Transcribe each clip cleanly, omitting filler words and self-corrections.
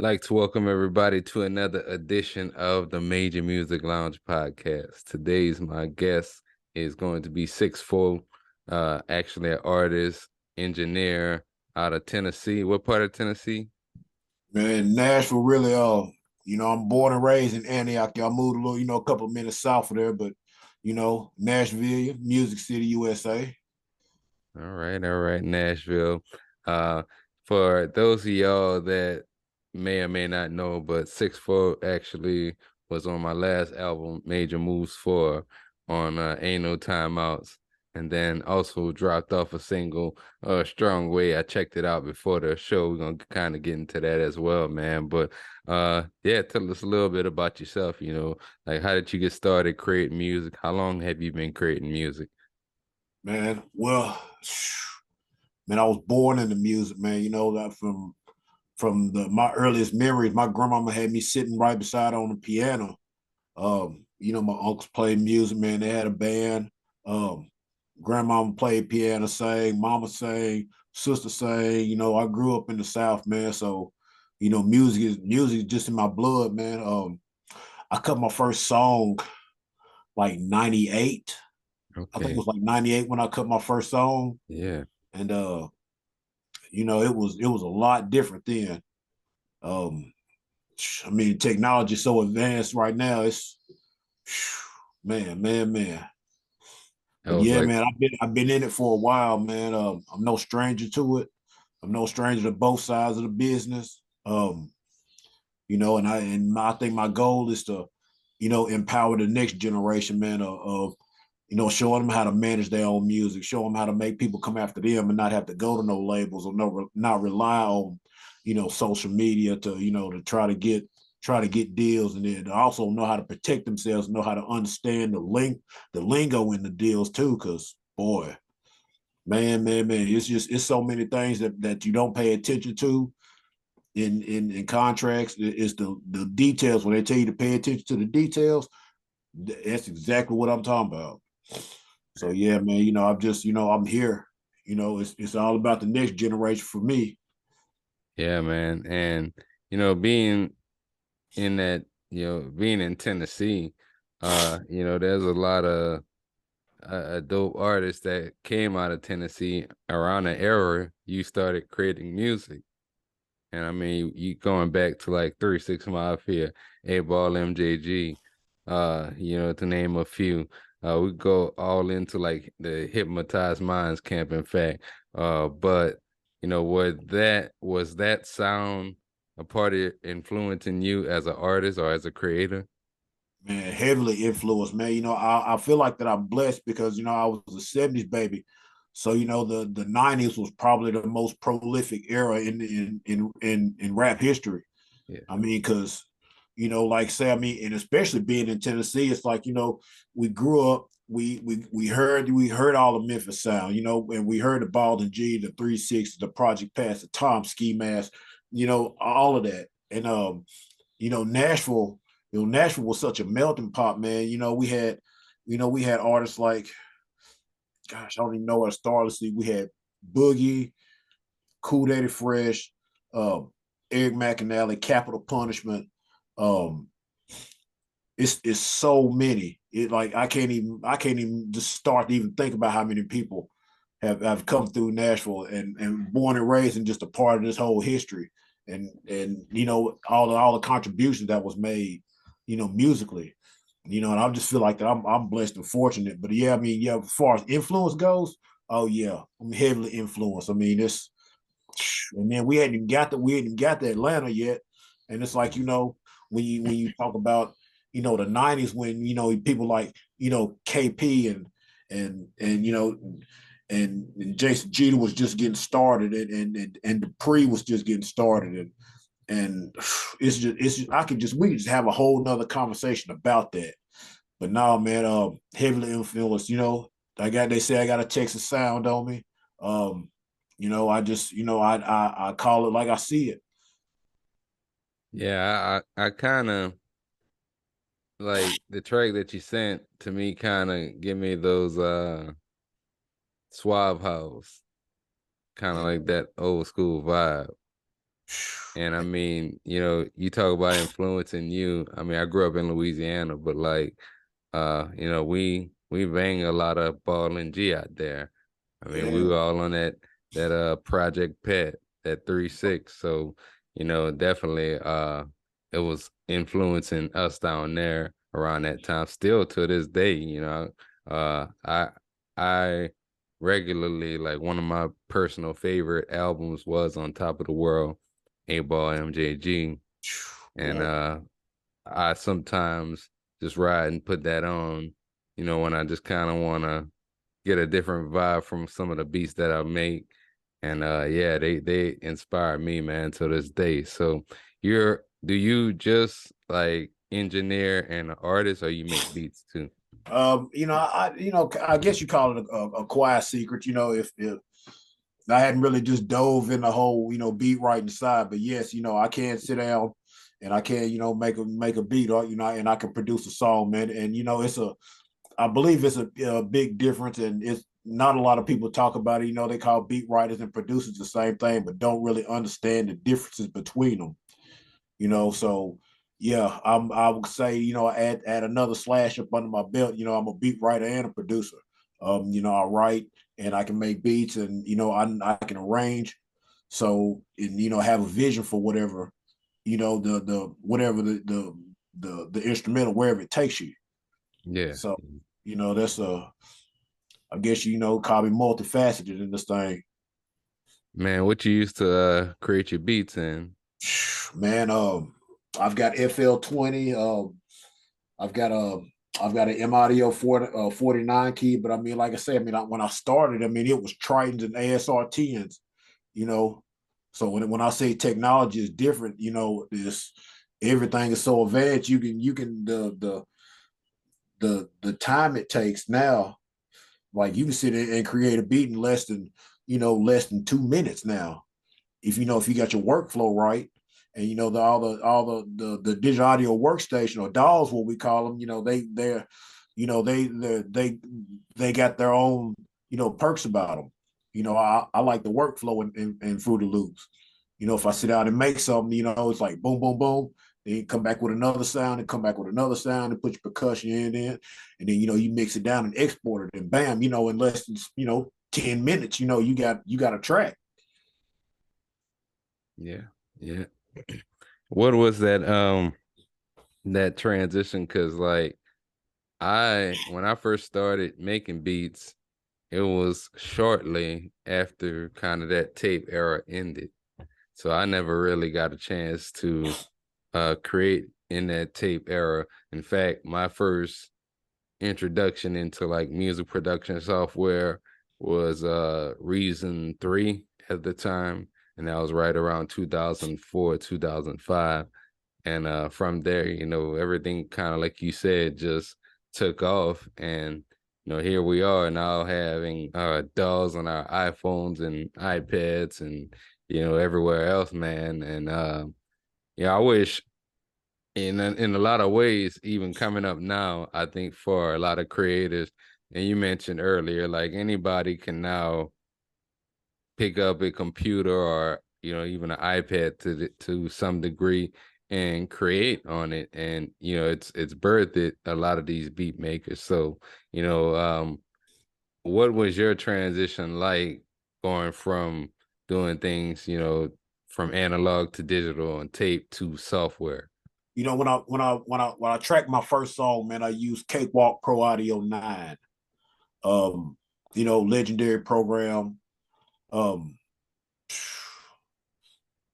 like to welcome everybody to another edition of the Major Music Lounge podcast. Today's my guest is going to be Sixx Pho, actually an artist, engineer out of Tennessee. What part of Tennessee? Man, Nashville really, I'm born and raised in Antioch. I moved a little, a couple of minutes south of there, but Nashville, Music City, USA. All right, Nashville. Uh, for those of y'all that may or may not know, but Sixx Pho actually was on my last album, Major Moves 4, on Ain't No Timeouts, and then also dropped off a single, Strong Way. I checked it out before the show. We're gonna kind of get into that as well, man. But yeah, tell us a little bit about yourself, like how did you get started creating music? How long have you been creating music? Man, well, man, I was born into music, man. You know that from my earliest memories, my grandmama had me sitting right beside her on the piano. My uncles played music, man. They had a band. Um, Grandmama played piano, sang, mama sang, sister sang. I grew up in the South, man. So, music is just in my blood, man. I cut my first song like 98. I think it Okay. was like 98 when I cut my first song. Yeah. And it was a lot different then. Um, I mean, technology is so advanced right now. It's man. I But was yeah, like, man, I've been in it for a while, man. I'm no stranger to it. I'm no stranger to both sides of the business. And I think my goal is to, empower the next generation, man, of showing them how to manage their own music, show them how to make people come after them and not have to go to no labels or not rely on, social media to, to try to get deals, and then also know how to protect themselves, know how to understand the lingo in the deals too. Cause boy, man, it's so many things that you don't pay attention to in contracts. It's the details. When they tell you to pay attention to the details, that's exactly what I'm talking about. So yeah, man, I'm just, I'm here. It's all about the next generation for me. yeah, man. And, being in that, being in Tennessee, there's a lot of dope artists that came out of Tennessee around the era you started creating music. And I mean, you going back to like 3 6 Mafia, 8 Ball MJG, to name a few. We go all into like the Hypnotized Minds camp, in fact. But was that sound a part of influencing you as an artist or as a creator? Man, heavily influenced, man. I feel like that I'm blessed because I was a '70s baby. So the '90s was probably the most prolific era in rap history. Yeah. I mean, because like say, I mean, and especially being in Tennessee, it's like we grew up, we heard all the Memphis sound, and we heard the Ball and G, the 360, the Project Pass, the Tom Ski Mask, all of that, and Nashville, Nashville was such a melting pot, man. We had artists like, gosh, I don't even know where to start. Let's see, we had Boogie, Cool Daddy Fresh, um, Eric McAnally, Capital Punishment. Um, it's so many. It like I can't even just start to even think about how many people have come through Nashville and born and raised and just a part of this whole history and all the contributions that was made, musically. And I just feel like that I'm blessed and fortunate. But yeah, I mean, yeah, as far as influence goes, oh yeah, I'm heavily influenced. I mean, this and then we hadn't got to Atlanta yet. And it's like, when you talk about, the '90s, when, people like, KP and Jason Jeter was just getting started, and Dupree was just getting started, and it's just we could just have a whole nother conversation about that. But now, man, heavily influenced. They say I got a Texas sound on me. I just, I call it like I see it. Yeah, I kind of like the track that you sent to me kind of give me those Suave House, kind of like that old school vibe. And I mean, you talk about influencing you. I mean, I grew up in Louisiana, but like, we bang a lot of ball and G out there. I mean, we Yeah. were all on that Project Pet, that 3-6. So, definitely it was influencing us down there around that time. Still to this day, I regularly, like, one of my personal favorite albums was On Top of the World, 8 Ball MJG. And Yeah. I sometimes just ride and put that on, when I just kind of want to get a different vibe from some of the beats that I make. And yeah, they inspire me, man, to this day. So do you just like engineer and artist, or you make beats too? I guess you call it a quiet secret. If I hadn't really just dove in the whole, beat writing side, but yes, I can sit down and I can, make a beat, or and I can produce a song, man. And I believe it's a big difference, and it's not a lot of people talk about it. They call beat writers and producers the same thing, but don't really understand the differences between them. So yeah, I would say, add another slash up under my belt. I'm a beat writer and a producer. I write and I can make beats, and I can arrange. So, and have a vision for whatever, the whatever the instrumental, wherever it takes you. Yeah. So, that's I guess call me multifaceted in this thing. Man, what you used to create your beats in? Man, I've got FL20. I've got a I've got an M Audio 49 key, but I mean, like I said, when I started, it was Tritons and ASR 10s, you know. So when I say technology is different, this everything is so advanced. You can the time it takes now, like you can sit and create a beat in less than 2 minutes now. If you got your workflow right, and all the digital audio workstation, or DAWs, what we call them, they're they got their own perks about them. I like the workflow in Fruity Loops. If I sit down and make something, it's like boom, boom, boom. Then you come back with another sound, and come back with another sound, and put your percussion in, and then you mix it down and export it, and bam, in less than 10 minutes, you got a track. Yeah. Yeah. What was that transition? Cause like when I first started making beats, it was shortly after kind of that tape era ended. So I never really got a chance to create in that tape era. In fact, my first introduction into like music production software was Reason 3 at the time, and that was right around 2004, 2005. And from there, everything kind of, like you said, just took off. And here we are now having dolls on our iPhones and iPads and everywhere else, man. And yeah, I wish in a lot of ways, even coming up now, I think for a lot of creators, and you mentioned earlier, like anybody can now pick up a computer or even an iPad to some degree and create on it, and it's birthed a lot of these beat makers. So what was your transition like, going from doing things from analog to digital and tape to software? When I tracked my first song, man, I used Cakewalk Pro Audio 9. Um, legendary program. Um,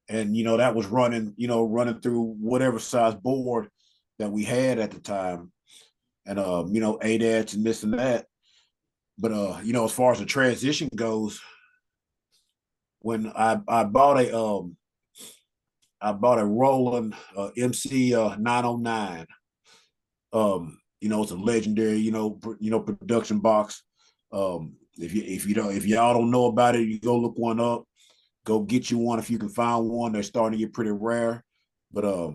and that was running through whatever size board that we had at the time. And ADATs and this and that. But as far as the transition goes, when I bought a Roland MC 909. It's a legendary, production box. If y'all don't know about it, you go look one up. Go get you one if you can find one. They're starting to get pretty rare. But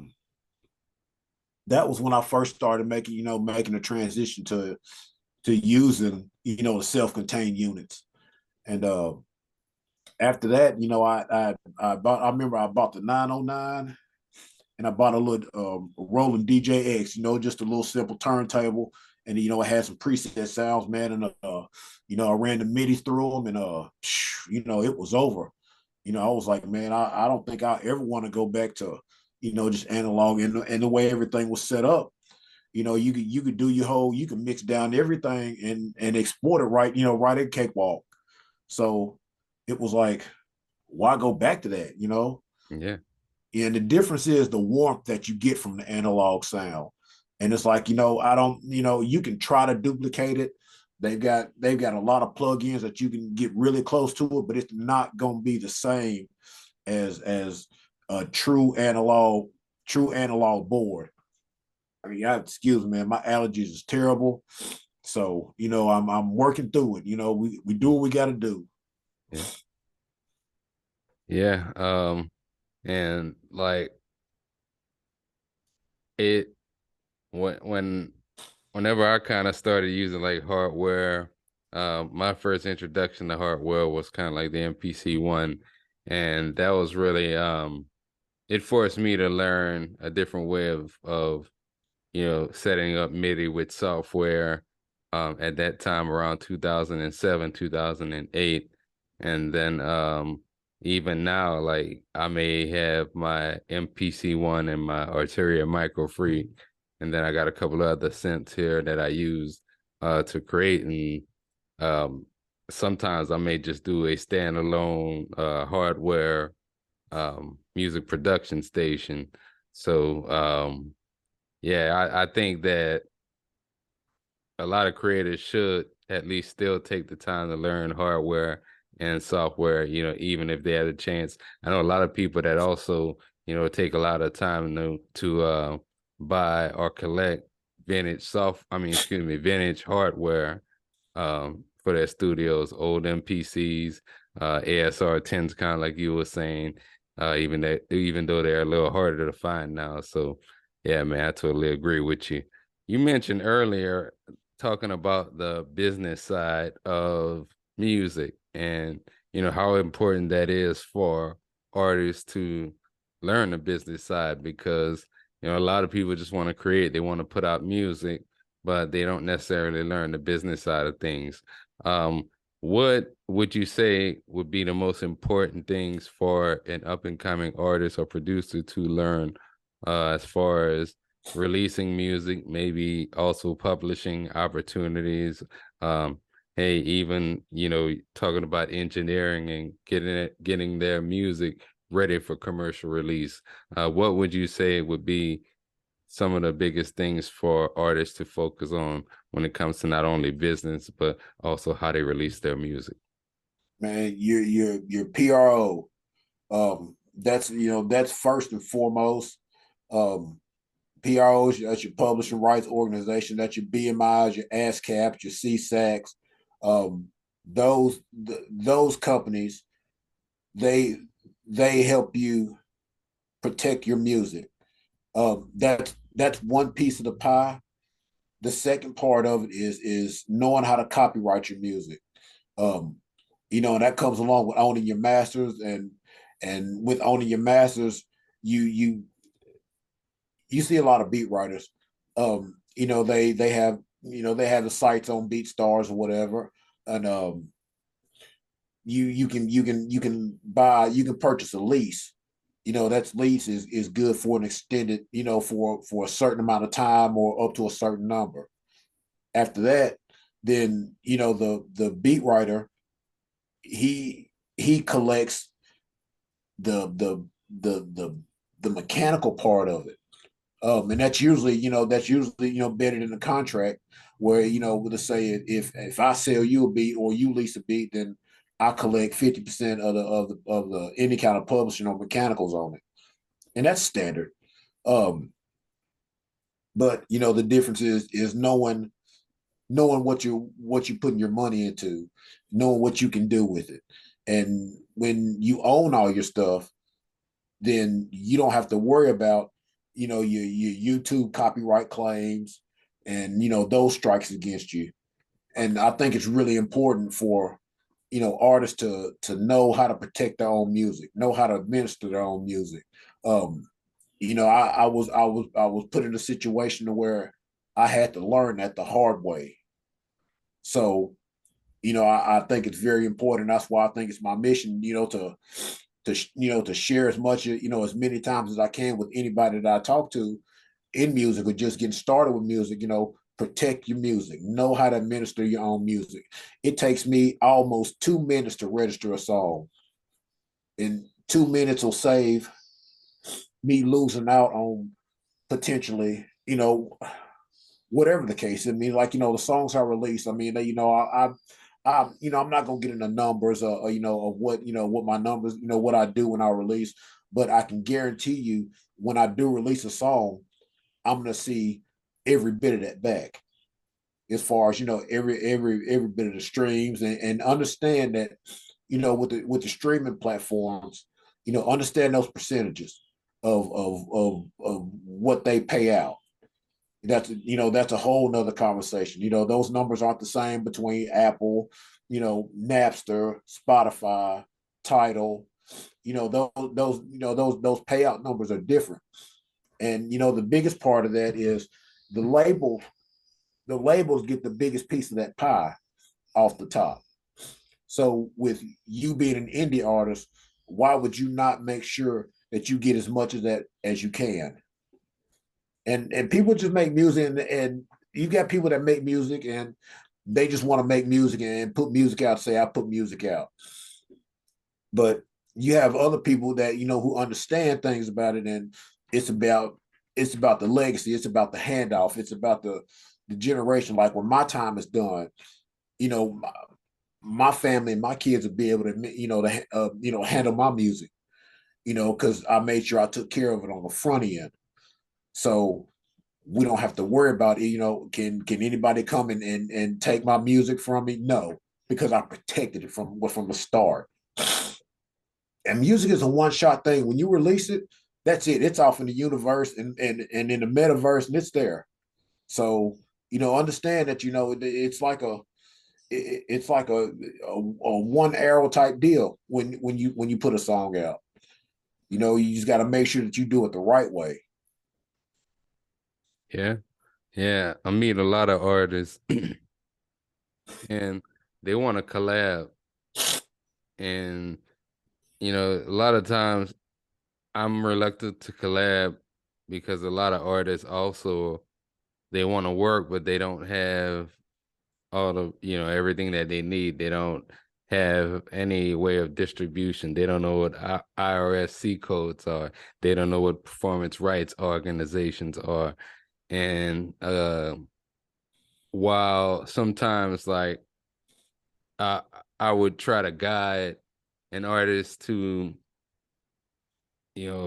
that was when I first started making a transition to using, the self-contained units. And After that, I remember I bought the 909 and I bought a little Roland DJ-X, just a little simple turntable. And it had some preset sounds, man. And I ran the MIDI through them, and it was over. I was like, man, I don't think I ever want to go back to, just analog, and the way everything was set up. You could do your whole, you can mix down everything and export it right, right at Cakewalk. So it was like, why go back to that, Yeah. And the difference is the warmth that you get from the analog sound. And it's like, I don't, you can try to duplicate it. They've got a lot of plugins that you can get really close to it, but it's not gonna be the same as a true analog board. I mean, excuse me, man, my allergies is terrible. So, I'm working through it. We do what we gotta do. Yeah. Yeah. And like it when whenever I kind of started using like hardware, my first introduction to hardware was kind of like the MPC one, and that was really it forced me to learn a different way of setting up MIDI with software at that time around 2007, 2008. And then even now, like I may have my MPC one and my Arteria Micro Free, and then I got a couple of other synths here that I use to create. And sometimes I may just do a standalone hardware music production station. So yeah, I think that a lot of creators should at least still take the time to learn hardware and software, even if they had a chance. I know a lot of people that also, take a lot of time to buy or collect vintage hardware for their studios, old MPCs, ASR 10s, kind of like you were saying, even though they're a little harder to find now. So yeah, man, I totally agree with you. You mentioned earlier talking about the business side of music and how important that is for artists to learn the business side because a lot of people just want to create, they want to put out music, but they don't necessarily learn the business side of things. What would you say would be the most important things for an up and coming artist or producer to learn as far as releasing music, maybe also publishing opportunities. Hey, even talking about engineering and getting their music ready for commercial release. What would you say would be some of the biggest things for artists to focus on when it comes to not only business but also how they release their music? Man, your PRO. That's first and foremost. Um, PROs, that's your publishing rights organization, that's your BMIs, your ASCAPs, your CSACs. Um, those companies, they they help you protect your music. That's one piece of the pie. The second part of it is knowing how to copyright your music. Um, and that comes along with owning your masters, and with owning your masters, you see a lot of beat writers. They have the sites on BeatStars or whatever, and you can purchase a lease. That lease is good for an extended, for a certain amount of time or up to a certain number. After that, then the beat writer, he collects the the the the mechanical part of it. And that's usually better than a contract where, let's say if I sell you a beat or you lease a beat, then I collect 50% of the any kind of publishing or mechanicals on it. And that's standard. Um, but the difference is knowing what you're putting your money into, knowing what you can do with it. And when you own all your stuff, then you don't have to worry about your YouTube copyright claims and those strikes against you. And I think it's really important for artists to know how to protect their own music, know how to administer their own music. Um, I was put in a situation where I had to learn that the hard way. So, I think it's very important. That's why I think it's my mission, to share as much, as many times as I can with anybody that I talk to in music or just getting started with music. Protect your music, know how to administer your own music. It takes me almost 2 minutes to register a song, and 2 minutes will save me losing out on potentially, whatever the case. I mean, like, the songs I release, I mean, I'm not gonna get into numbers of what my numbers, what I do when I release, but I can guarantee you when I do release a song, I'm gonna see every bit of that back, as far as every bit of the streams, and understand that, with the streaming platforms, understand those percentages of what they pay out. That's a whole nother conversation. Those numbers aren't the same between Apple, Napster, Spotify, Tidal. Those payout numbers are different. And the biggest part of that is the label. The labels get the biggest piece of that pie off the top. So with you being an indie artist, why would you not make sure that you get as much of that as you can? And people just make music, and you got people that make music and they just want to make music and put music out, say I put music out. But you have other people that who understand things about it, and it's about it's about the legacy, it's about the handoff, it's about the generation. Like when my time is done, my family and my kids will be able to handle my music, because I made sure I took care of it on the front end. So we don't have to worry about it. Can anybody come and take my music from me? No, because I protected it from the start. And music is a one shot thing. When you release it, that's it. It's off in the universe and in the metaverse, and it's there. So understand that it's like a one arrow type deal when you put a song out. You just got to make sure that you do it the right way. Yeah. Yeah. I meet a lot of artists and they want to collab. And, a lot of times I'm reluctant to collab because a lot of artists also they want to work, but they don't have all the, everything that they need. They don't have any way of distribution. They don't know what IRS codes are. They don't know what performance rights organizations are. And while sometimes like I I would try to guide an artist to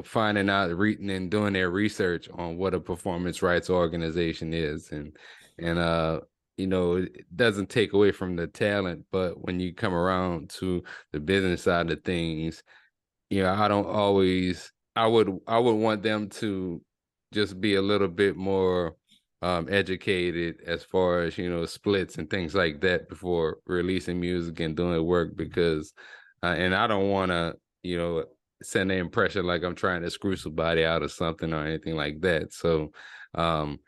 finding out, reading and doing their research on what a performance rights organization is, and it doesn't take away from the talent, but when you come around to the business side of things, I don't always I would want them to just be a little bit more educated as far as, splits and things like that before releasing music and doing work, because and I don't want to, send the impression like I'm trying to screw somebody out of something or anything like that. So um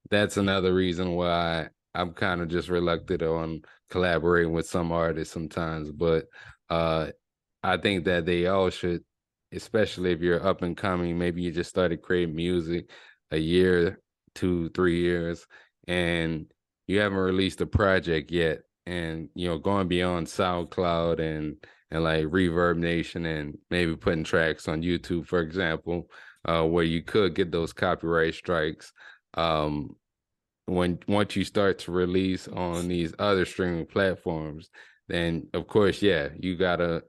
that's another reason why I'm kind of just reluctant on collaborating with some artists sometimes. But uh I think that they all should, especially if you're up and coming. Maybe you just started creating music a year, 2, 3 years, and you haven't released a project yet. And going beyond SoundCloud and like Reverb Nation, and maybe putting tracks on YouTube, for example, where you could get those copyright strikes. Um, when once you start to release on these other streaming platforms, then of course, yeah, you gotta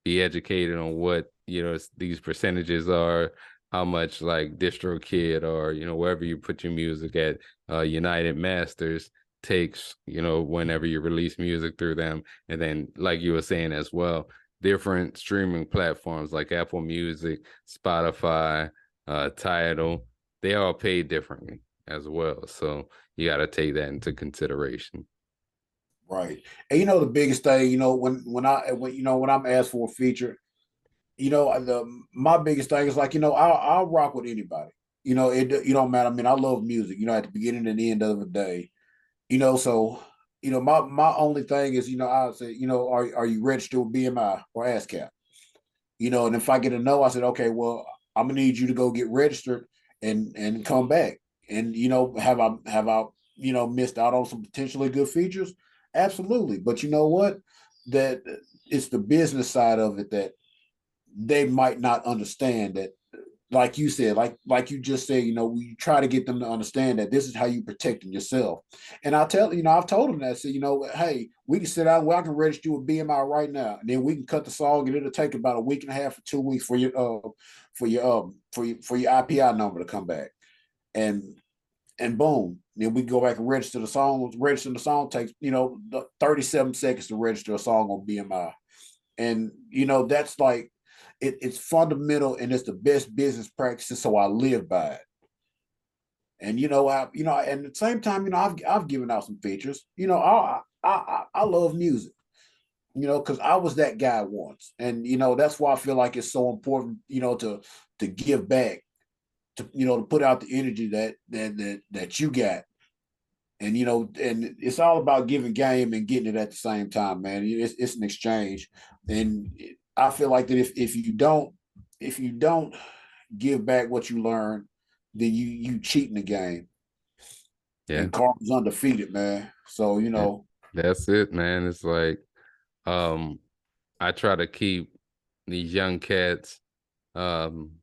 be educated on what these percentages are, how much like DistroKid or wherever you put your music at, United Masters takes whenever you release music through them. And then like you were saying as well, different streaming platforms like Apple Music, Spotify, Tidal, they all pay differently as well, so you got to take that into consideration. Right. And the biggest thing, when I'm asked for a feature, my biggest thing is like, I'll rock with anybody. It don't matter. I mean, I love music, at the beginning and the end of the day. So my only thing is, I say, are you registered with BMI or ASCAP? And if I get a no, I said, okay, well, I'm gonna need you to go get registered and come back. And have I missed out on some potentially good features? Absolutely. But you know what? That it's the business side of it that they might not understand, that like you said, like you just said, we try to get them to understand that this is how you protecting yourself. And I've told them that. I said, hey, we can sit down, well, I can register you with BMI right now, and then we can cut the song, and it'll take about a week and a half or 2 weeks for your IPI number to come back, and boom, then we go back and register the song. Registering the song takes 37 seconds to register a song on BMI, and that's like it's fundamental, and it's the best business practices. So I live by it. And and at the same time, I've given out some features. I love music. Because I was that guy once, and that's why I feel like it's so important. To give back, to put out the energy that you got, and and it's all about giving game and getting it at the same time, man. It's an exchange, and I feel like that if you don't give back what you learn, then you cheating the game. Yeah. And Cardinals undefeated, man. So Yeah. That's it, man. It's like, um, I try to keep these young cats, um,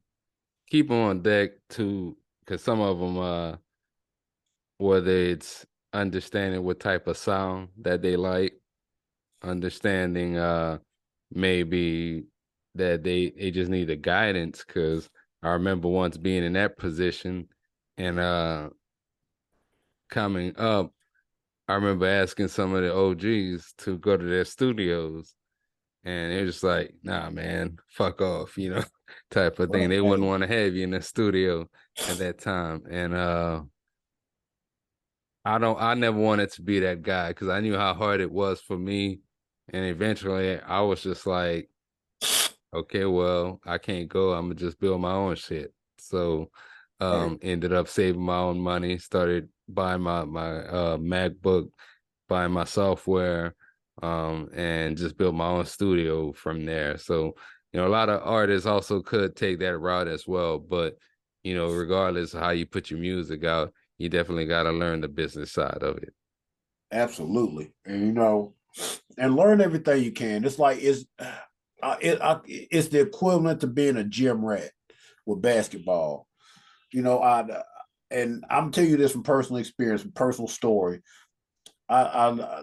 keep them on deck too, because some of them, whether it's understanding what type of sound that they like, understanding, maybe that they just need a guidance. Because I remember once being in that position and coming up, I remember asking some of the OGs to go to their studios, and they're just like, nah, man, fuck off, type of thing. right, They wouldn't hey, want to have you in the studio at that time. And I never wanted to be that guy because I knew how hard it was for me. And eventually I was just like, okay, well, I can't go. I'm gonna just build my own shit. So right. ended up saving my own money, started buying my MacBook, buying my software, and just built my own studio from there. So, a lot of artists also could take that route as well. But, regardless of how you put your music out, you definitely gotta learn the business side of it. Absolutely. And and learn everything you can. It's like it's the equivalent to being a gym rat with basketball. I and I'm telling you this from personal experience, from personal story. I I,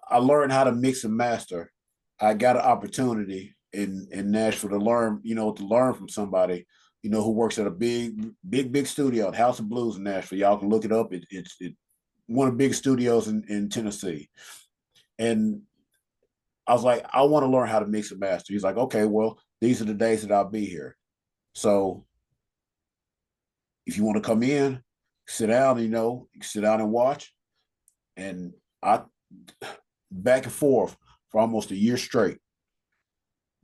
I learned how to mix and master. I got an opportunity in Nashville to learn from somebody, who works at a big studio, House of Blues in Nashville. Y'all can look it up. It's one of the big studios in Tennessee. And I was like, I want to learn how to mix and master. He's like, okay, well, these are the days that I'll be here. So if you want to come in, sit down, sit down and watch. And I back and forth for almost a year straight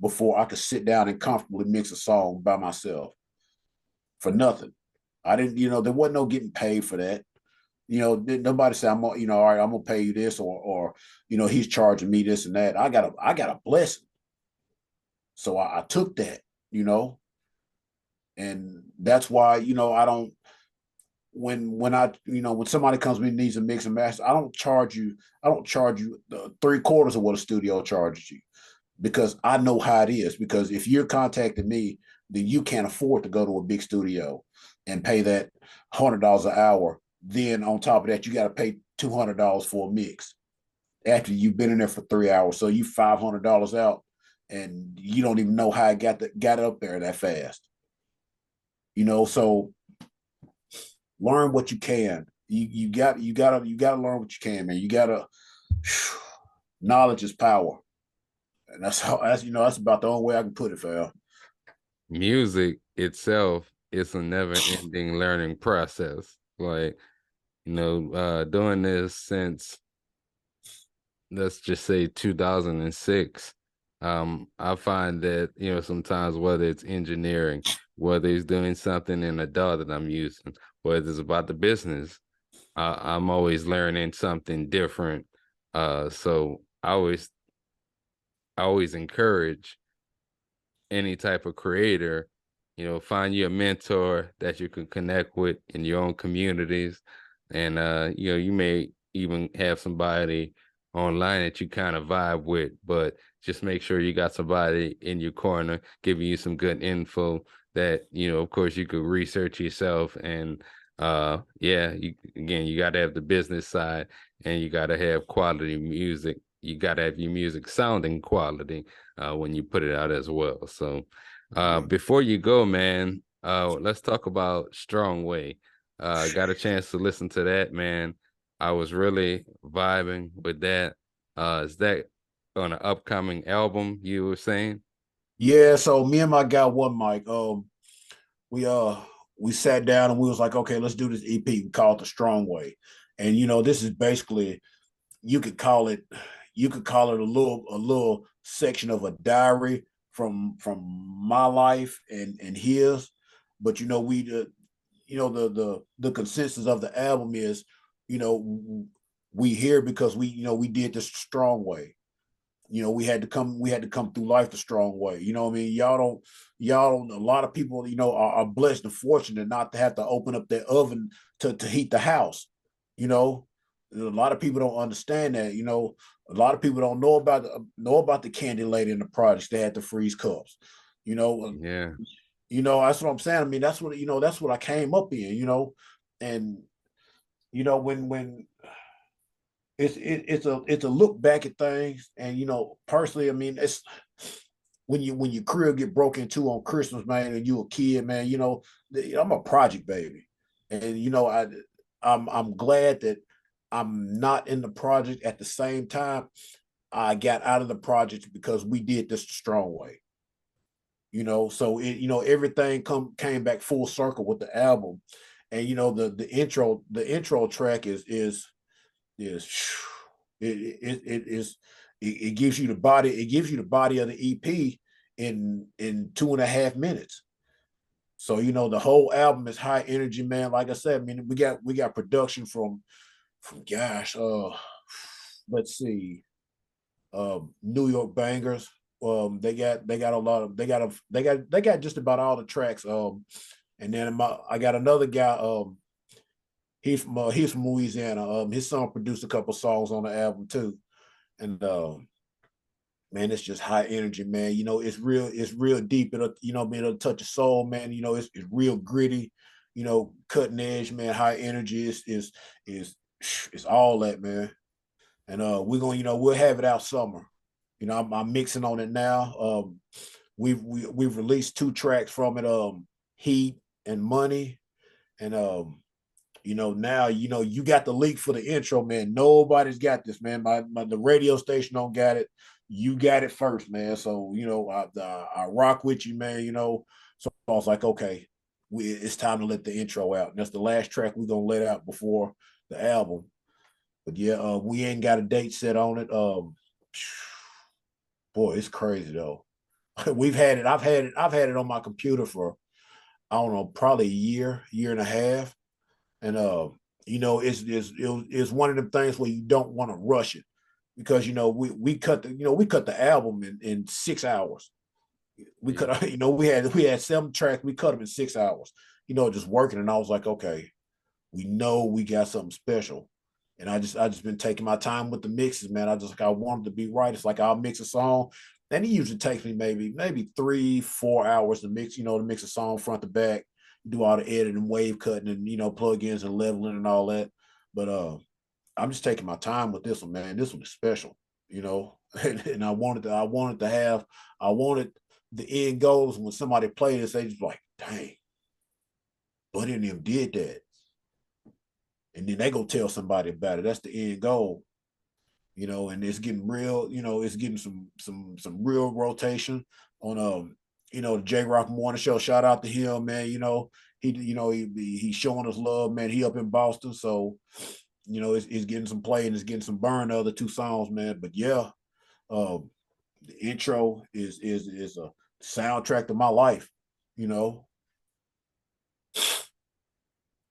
before I could sit down and comfortably mix a song by myself for nothing. I didn't, there wasn't no getting paid for that. Nobody said all right, I'm gonna pay you this, or he's charging me this and that. I got a blessing. So I took that, you know, and that's why, I don't when somebody comes to me and needs a mix and master, I don't charge you 3/4 of what a studio charges you, because I know how it is. Because if you're contacting me, then you can't afford to go to a big studio and pay that $100 an hour. Then on top of that, you got to pay $200 for a mix after you've been in there for 3 hours. So you $500 out, and you don't even know how I got up there that fast. So learn what you can. You gotta learn what you can, man. You gotta knowledge is power. And that's about the only way I can put it, fam. Music itself is a never-ending learning process. Like, doing this since let's just say 2006. I find that, sometimes whether it's engineering, whether it's doing something in a DAW that I'm using, whether it's about the business, I'm always learning something different. So I always encourage any type of creator, find you a mentor that you can connect with in your own communities. And you may even have somebody online that you kind of vibe with, but just make sure you got somebody in your corner giving you some good info that, of course you could research yourself. And yeah, you got to have the business side, and you got to have quality music. You got to have your music sounding quality when you put it out as well. So Yeah. before you go, man, let's talk about Strong Way. Got a chance to listen to that, man. I was really vibing with that. Is that on an upcoming album you were saying? Yeah, so me and my guy one Mike, we we sat down and we was like, okay, let's do this EP. We called it The Strong Way. And this is basically, you could call it a little section of a diary from my life and his. But the consensus of the album is, you know, we here because we did this strong way. We had to come through life the strong way. I mean, y'all don't, a lot of people, are blessed and fortunate not to have to open up their oven to heat the house. You know, a lot of people don't understand that. A lot of people don't know about the candy lady in the projects. They had to freeze cups. You know, Yeah, that's what I'm saying. I mean, that's what I came up in. And when it's a look back at things, and personally, I mean, it's when your crib get broke into on Christmas, man, and you a kid, man. I'm a project baby, and I'm glad that I'm not in the project. At the same time, I got out of the project because we did this the strong way. So everything came back full circle with the album. And the intro track is it gives you the body of the EP in 2.5 minutes. So the whole album is high energy, man. Like I said, I mean, we got production from gosh, let's see, New York bangers. They got a lot of they got just about all the tracks. And then I got another guy. He's from Louisiana. His son produced a couple songs on the album too. And man, it's just high energy, man. It's real deep. It'll touch your soul, man. It's real gritty. Cutting edge, man. High energy is all that, man. And we'll have it out summer. I'm mixing on it now. We've released 2 tracks from it. Heat and Money. And now you got the leak for the intro, man. Nobody's got this, man. The radio station don't got it. You got it first, man. So I rock with you, man. So I was like, okay, it's time to let the intro out, and that's the last track we're gonna let out before the album. But yeah, we ain't got a date set on it. Boy, it's crazy though. We've had it. I've had it on my computer for, I don't know, probably a year and a half. And it's one of them things where you don't want to rush it, because we cut the album in 6 hours. We yeah, cut we had 7 tracks. We cut them in 6 hours. Just working, and I was like, okay, we know we got something special. And I just been taking my time with the mixes, man. I want them to be right. It's like I'll mix a song, and it usually takes me maybe 3-4 hours to mix a song front to back, do all the editing, wave cutting, and plugins and leveling and all that. But I'm just taking my time with this one, man. This one is special, and I wanted the end goals when somebody played this, they just like, dang, Buddy and them did that. And then they go tell somebody about it. That's the end goal. And it's getting real, it's getting some real rotation on the J Rock Morning Show. Shout out to him, man. He's showing us love, man. He up in Boston. So it's getting some play and it's getting some burn, the other two songs, man. But yeah, uh, the intro is a soundtrack to my life, you know.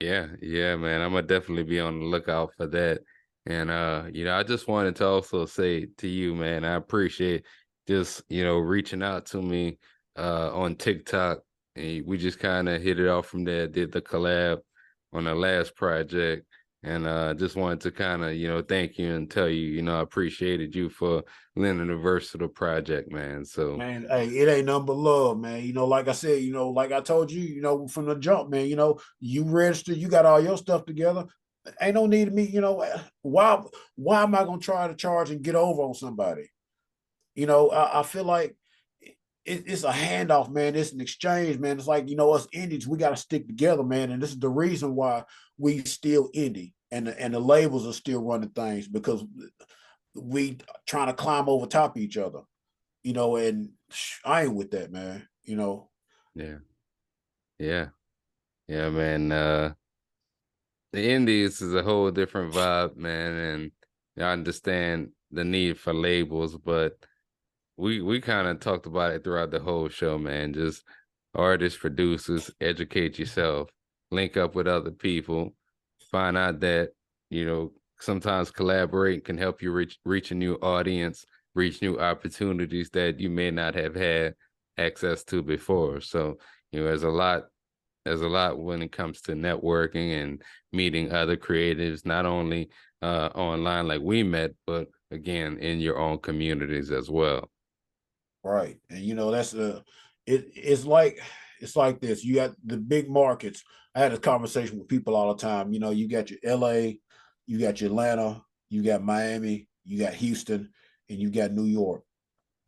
Yeah, yeah, man. I'm gonna definitely be on the lookout for that. And I just wanted to also say to you, man, I appreciate just, reaching out to me on TikTok. And we just kind of hit it off from there, did the collab on the last project. And just wanted to kind of, thank you and tell you, I appreciated you for lending a versatile project, man. So Man, hey, it ain't nothing but love, man. Like I said, like I told you, from the jump, man, you registered, you got all your stuff together. Ain't no need of me, why am I gonna try to charge and get over on somebody? I feel like it's a handoff, man. It's an exchange, man. It's like, us indies, we gotta stick together, man. And this is the reason why we still indie and the labels are still running things because we trying to climb over top of each other, and I ain't with that, man. yeah, yeah, yeah, man. The Indies is a whole different vibe, man, and I understand the need for labels, but we kind of talked about it throughout the whole show, man. Just artists, producers, educate yourself, link up with other people, find out that, sometimes collaborate can help you reach a new audience, reach new opportunities that you may not have had access to before. So, there's a lot when it comes to networking and meeting other creatives, not only online like we met, but again in your own communities as well. Right. And that's it's like this. You got the big markets. I had a conversation with people all the time. You got your LA, you got your Atlanta, you got Miami, you got Houston, and you got New York,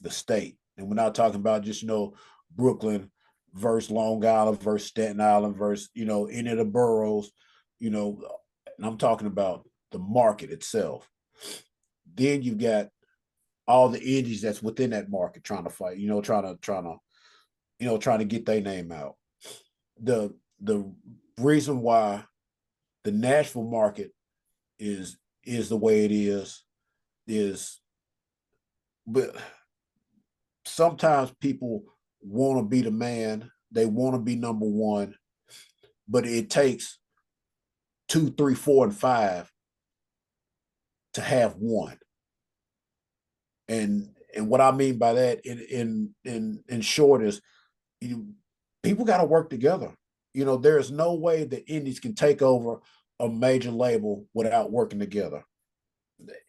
the state. And we're not talking about just, Brooklyn versus Long Island versus Staten Island versus, any of the boroughs, and I'm talking about the market itself. Then you got all the indies that's within that market trying to fight, trying to get their name out. The reason why the Nashville market is the way it is but sometimes people want to be the man, they want to be number one, but it takes two, three, four, and five to have one. And what I mean by that in short is you people got to work together. There is no way that indies can take over a major label without working together.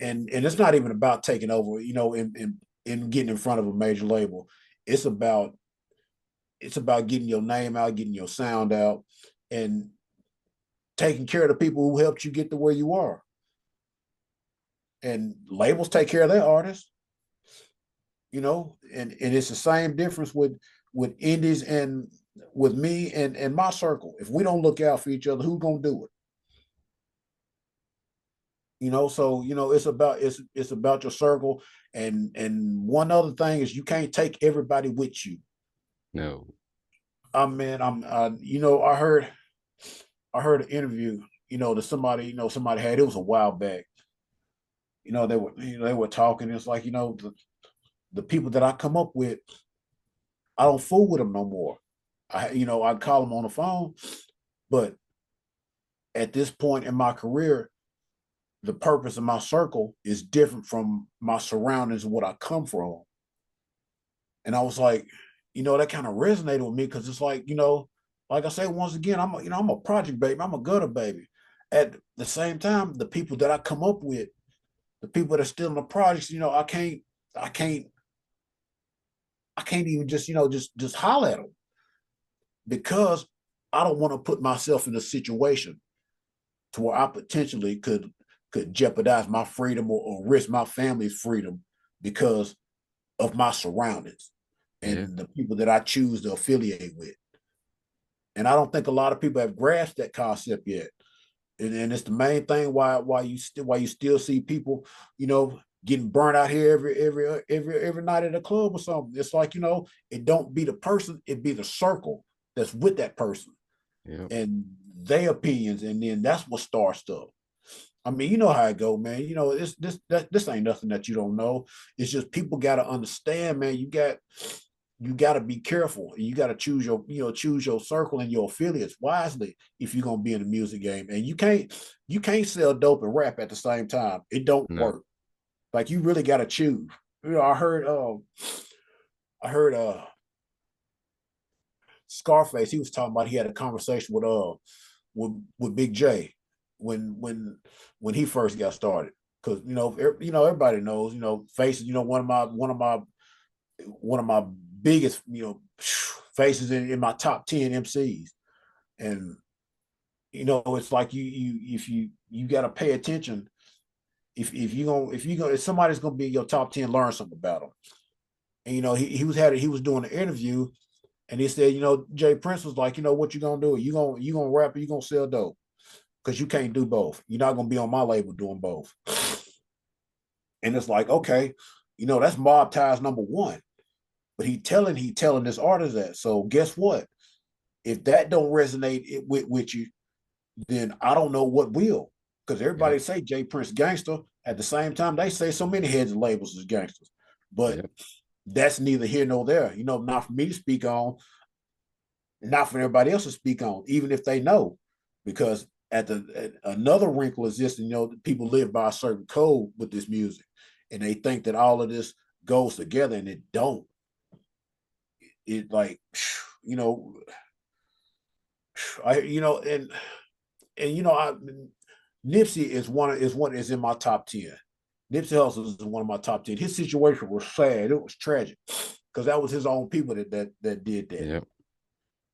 And it's not even about taking over, in getting in front of a major label. It's about getting your name out, getting your sound out, and taking care of the people who helped you get to where you are. And labels take care of their artists, and it's the same difference with indies and with me and my circle. If we don't look out for each other, who's gonna do it? So it's about your circle. And one other thing is you can't take everybody with you. No. I mean, I heard an interview, that somebody had, it was a while back. They were talking. It's like, the people that I come up with, I don't fool with them no more. I call them on the phone, but at this point in my career, the purpose of my circle is different from my surroundings and what I come from. And I was like, that kind of resonated with me because it's like, like I say, once again, I'm a project baby, I'm a gutter baby. At the same time, the people that I come up with, the people that are still in the projects, I can't, I can't even just holler at them because I don't want to put myself in a situation to where I potentially could jeopardize my freedom or risk my family's freedom because of my surroundings Yeah. and the people that I choose to affiliate with. And I don't think a lot of people have grasped that concept yet. And it's the main thing why you still see people, getting burnt out here every night at a club or something. It's like, it don't be the person, it be the circle that's with that person Yeah. and their opinions, and then that's what starts stuff. I mean, you know how it go, man. You know, this ain't nothing that you don't know. It's just people got to understand, man. You got to be careful. You got to choose your, choose your circle and your affiliates wisely if you're gonna be in the music game. And you can't sell dope and rap at the same time. It don't No. work. Like you really got to choose. I heard Scarface. He was talking about he had a conversation with Big J when he first got started. Because everybody knows, Faces, one of my biggest, faces in my top 10 MCs. And it's like if you got to pay attention. If somebody's gonna be in your top 10, learn something about them. And he was doing an interview, and he said, Jay Prince was like, what you gonna do? You gonna rap or you gonna sell dope? Because you can't do both. You're not gonna be on my label doing both. And it's like, okay, that's mob ties number one. But he telling this artist that. So guess what? If that don't resonate with you, then I don't know what will. Because Yep. everybody say Jay Prince gangster. At the same time, they say so many heads of labels as gangsters. But Yep. that's neither here nor there. Not for me to speak on, not for everybody else to speak on, even if they know. Because another wrinkle is this, people live by a certain code with this music. And they think that all of this goes together, and it don't. It like, you know, I Nipsey is in my top 10. Nipsey Hussle is one of my top 10. His situation was sad. It was tragic because that was his own people that did that. Yep.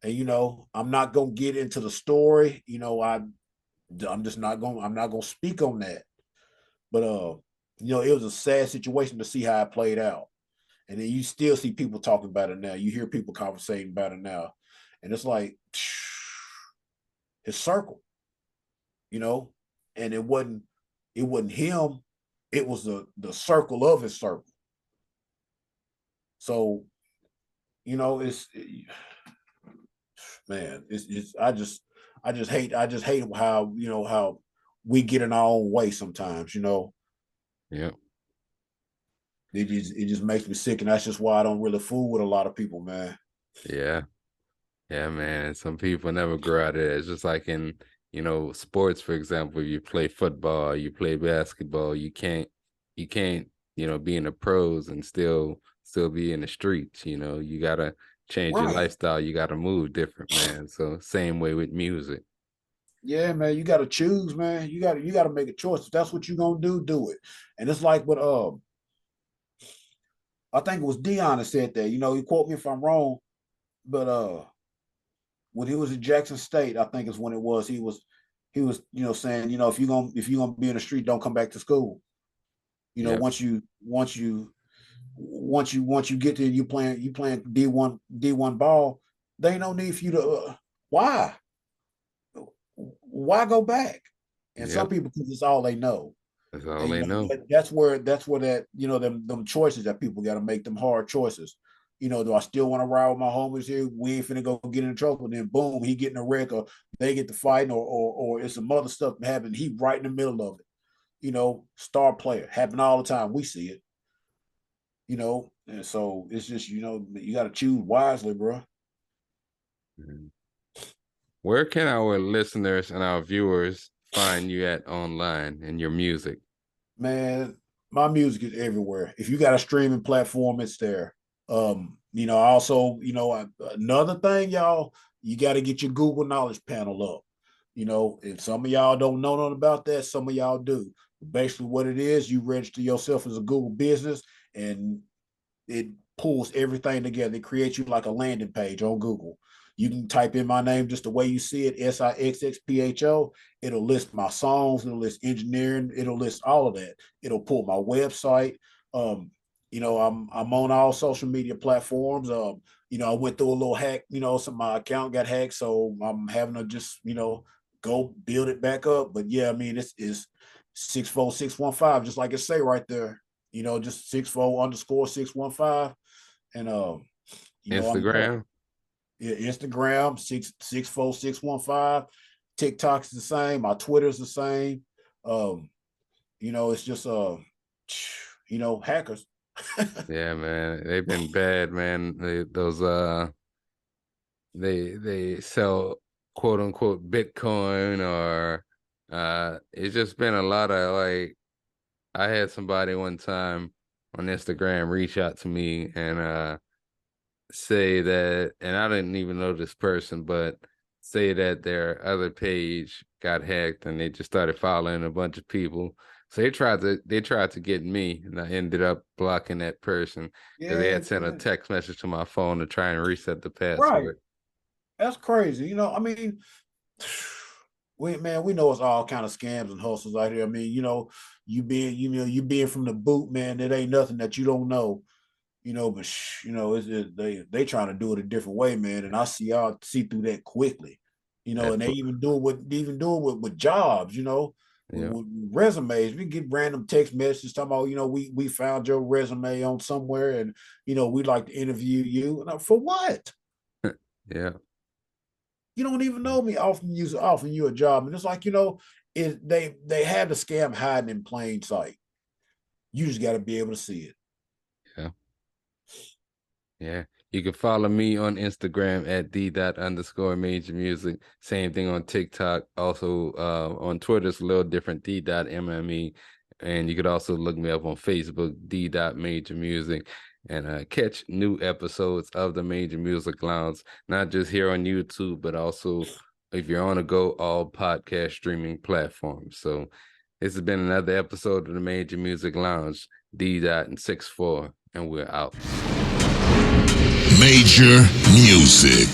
And I'm not gonna get into the story. I'm not gonna speak on that. But it was a sad situation to see how it played out. And then you still see people talking about it now. You hear people conversating about it now. And it's like his circle, you know, and it wasn't him, it was the circle of his circle. So, it's man, it's I just hate how we get in our own way sometimes. Yep. It just makes me sick, and that's just why I don't really fool with a lot of people, man. Yeah. Yeah, man. Some people never grow out of it. It's just like in, sports, for example, you play football, you play basketball, you can't, be in the pros and still be in the streets. You gotta change your Right. lifestyle. You gotta move different, man. So same way with music. Yeah, man, you got to choose, man. You got to make a choice. If that's what you're gonna do it. And it's like what I think it was Dion that said that. You quote me if I'm wrong, but when he was at Jackson State, I think is when it was. He was saying, if you're gonna be in the street, don't come back to school. Yep. Once you get there, you playing D1 ball. There ain't no need for you to. Why go back? And some Yep. people, because it's all they know. That's all And they know. that's where that them choices that people got to make, them hard choices. Do I still want to ride with my homies here? We ain't finna go get in trouble. And then boom, he get in a wreck, or they get to fighting, or it's some other stuff happening. He right in the middle of it. Star player happen all the time. We see it. And so it's just you got to choose wisely, bro. Mhm. Where can our listeners and our viewers find you at online and your music? Man, my music is everywhere. If you got a streaming platform, it's there. Also, another thing, y'all, you got to get your Google Knowledge Panel up. And some of y'all don't know nothing about that. Some of y'all do. Basically, what it is, you register yourself as a Google business, and it pulls everything together. It creates you like a landing page on Google. You can type in my name just the way you see it, Sixxpho. It'll list my songs, it'll list engineering, it'll list all of that. It'll pull my website. I'm on all social media platforms. I went through a little hack, some my account got hacked, so I'm having to just, go build it back up. But yeah, I mean, it's 64615, just like it say right there. Just 6 4 _615. And I'm Instagram? Instagram 64615. TikTok's the same. My Twitter's the same. Um, it's just hackers. Yeah, man. They've been bad, man. They sell quote unquote Bitcoin or it's just been a lot of like I had somebody one time on Instagram reach out to me and say that, and I didn't even know this person, but say that their other page got hacked and they just started following a bunch of people. So they tried to get me, and I ended up blocking that person because they Yeah, had sent a man. text message to my phone to try and reset the Right. password. That's crazy. I mean, we know it's all kind of scams and hustles out here. I mean, you being from the boot, man, it ain't nothing that you don't know. But they trying to do it a different way, man. And I see through that quickly. That And they put, even do it with jobs, yeah, with resumes. We get random text messages talking about, we found your resume on somewhere and we'd like to interview you. And for what? yeah, You don't even know me offering you a job. And it's like, they have the scam hiding in plain sight. You just got to be able to see it. yeah. Yeah. You can follow me on Instagram at D dot underscore major music. Same thing on TikTok. Also on Twitter, it's a little different, D dot MME. And you could also look me up on Facebook, D dot major music, and catch new episodes of the Major Music Lounge, not just here on YouTube, but also if you're on a go, all podcast streaming platforms. So this has been another episode of the Major Music Lounge, D dot and Sixx Pho, and we're out. Major Music.